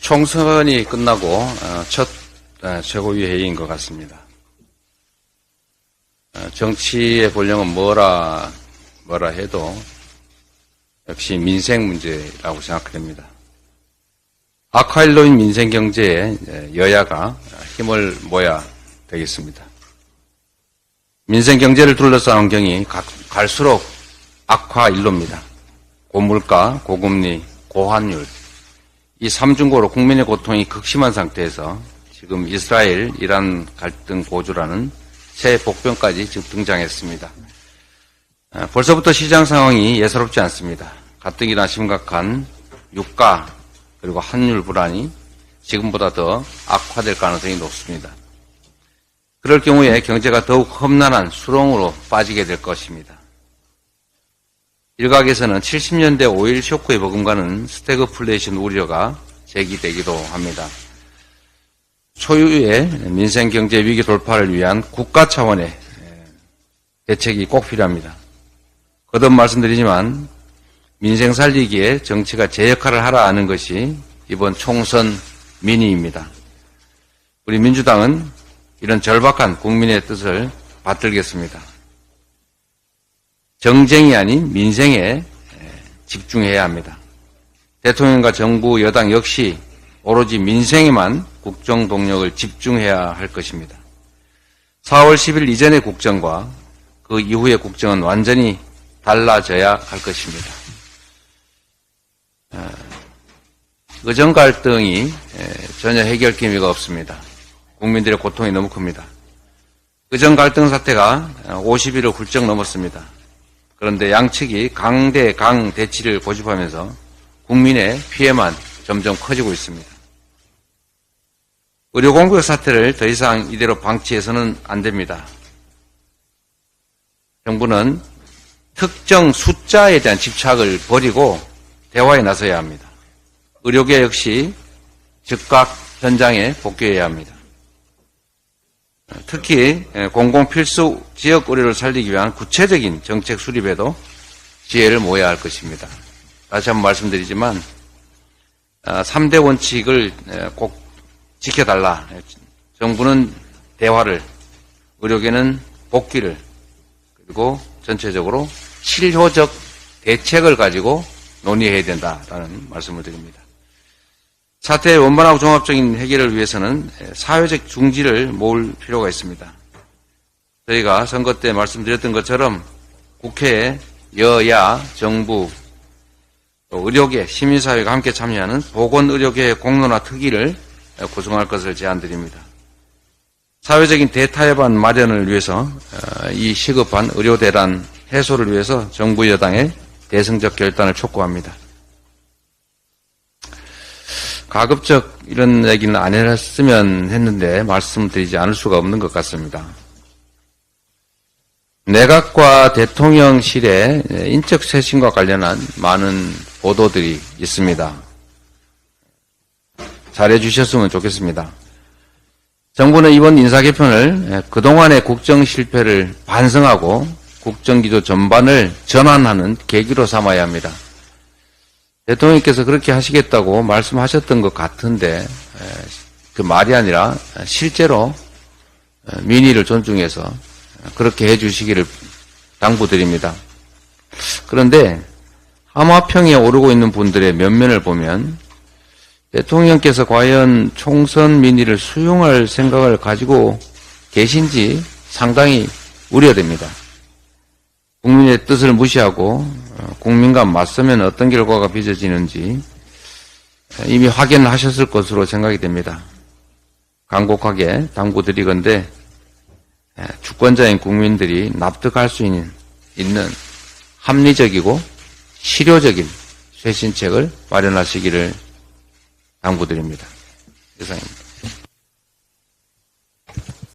총선이 끝나고 첫 최고위 회의인 것 같습니다. 정치의 본령은 뭐라 해도 역시 민생 문제라고 생각됩니다. 악화일로인 민생 경제에 여야가 힘을 모아야 되겠습니다. 민생 경제를 둘러싼 환경이 갈수록 악화일로입니다. 고물가, 고금리, 고환율, 이 삼중고로 국민의 고통이 극심한 상태에서 지금 이스라엘, 이란 갈등 고조라는 새 복병까지 지금 등장했습니다. 벌써부터 시장 상황이 예사롭지 않습니다. 가뜩이나 심각한 유가 그리고 환율 불안이 지금보다 더 악화될 가능성이 높습니다. 그럴 경우에 경제가 더욱 험난한 수렁으로 빠지게 될 것입니다. 일각에서는 70년대 5.1 쇼크에 버금가는 스태그플레이션 우려가 제기되기도 합니다. 초유의 민생경제 위기 돌파를 위한 국가 차원의 대책이 꼭 필요합니다. 거듭 말씀드리지만 민생 살리기에 정치가 제 역할을 하라 하는 것이 이번 총선 민의입니다. 우리 민주당은 이런 절박한 국민의 뜻을 받들겠습니다. 정쟁이 아닌 민생에 집중해야 합니다. 대통령과 정부, 여당 역시 오로지 민생에만 국정 동력을 집중해야 할 것입니다. 4월 10일 이전의 국정과 그 이후의 국정은 완전히 달라져야 할 것입니다. 의정 갈등이 전혀 해결 기미가 없습니다. 국민들의 고통이 너무 큽니다. 의정 갈등 사태가 50일을 훌쩍 넘었습니다. 그런데 양측이 강대강 대치를 고집하면서 국민의 피해만 점점 커지고 있습니다. 의료공백 사태를 더 이상 이대로 방치해서는 안 됩니다. 정부는 특정 숫자에 대한 집착을 버리고 대화에 나서야 합니다. 의료계 역시 즉각 현장에 복귀해야 합니다. 특히 공공필수 지역 의료를 살리기 위한 구체적인 정책 수립에도 지혜를 모아야 할 것입니다. 다시 한번 말씀드리지만 3대 원칙을 꼭 지켜달라. 정부는 대화를, 의료계는 복귀를, 그리고 전체적으로 실효적 대책을 가지고 논의해야 된다라는 말씀을 드립니다. 사태의 원만하고 종합적인 해결을 위해서는 사회적 중지를 모을 필요가 있습니다. 저희가 선거 때 말씀드렸던 것처럼 국회에 여야, 정부, 의료계, 시민사회가 함께 참여하는 보건의료계의 공론화 특위를 구성할 것을 제안드립니다. 사회적인 대타협안 마련을 위해서 이 시급한 의료대란 해소를 위해서 정부 여당의 대승적 결단을 촉구합니다. 가급적 이런 얘기는 안 했으면 했는데 말씀드리지 않을 수가 없는 것 같습니다. 내각과 대통령실의 인적 쇄신과 관련한 많은 보도들이 있습니다. 잘해 주셨으면 좋겠습니다. 정부는 이번 인사 개편을 그동안의 국정 실패를 반성하고 국정기조 전반을 전환하는 계기로 삼아야 합니다. 대통령께서 그렇게 하시겠다고 말씀하셨던 것 같은데 그 말이 아니라 실제로 민의를 존중해서 그렇게 해주시기를 당부드립니다. 그런데 하마평에 오르고 있는 분들의 면면을 보면 대통령께서 과연 총선 민의를 수용할 생각을 가지고 계신지 상당히 우려됩니다. 국민의 뜻을 무시하고 국민과 맞서면 어떤 결과가 빚어지는지 이미 확인하셨을 것으로 생각이 됩니다. 간곡하게 당부드리건대 주권자인 국민들이 납득할 수 있는 합리적이고 실효적인 쇄신책을 마련하시기를 당부드립니다. 이상입니다.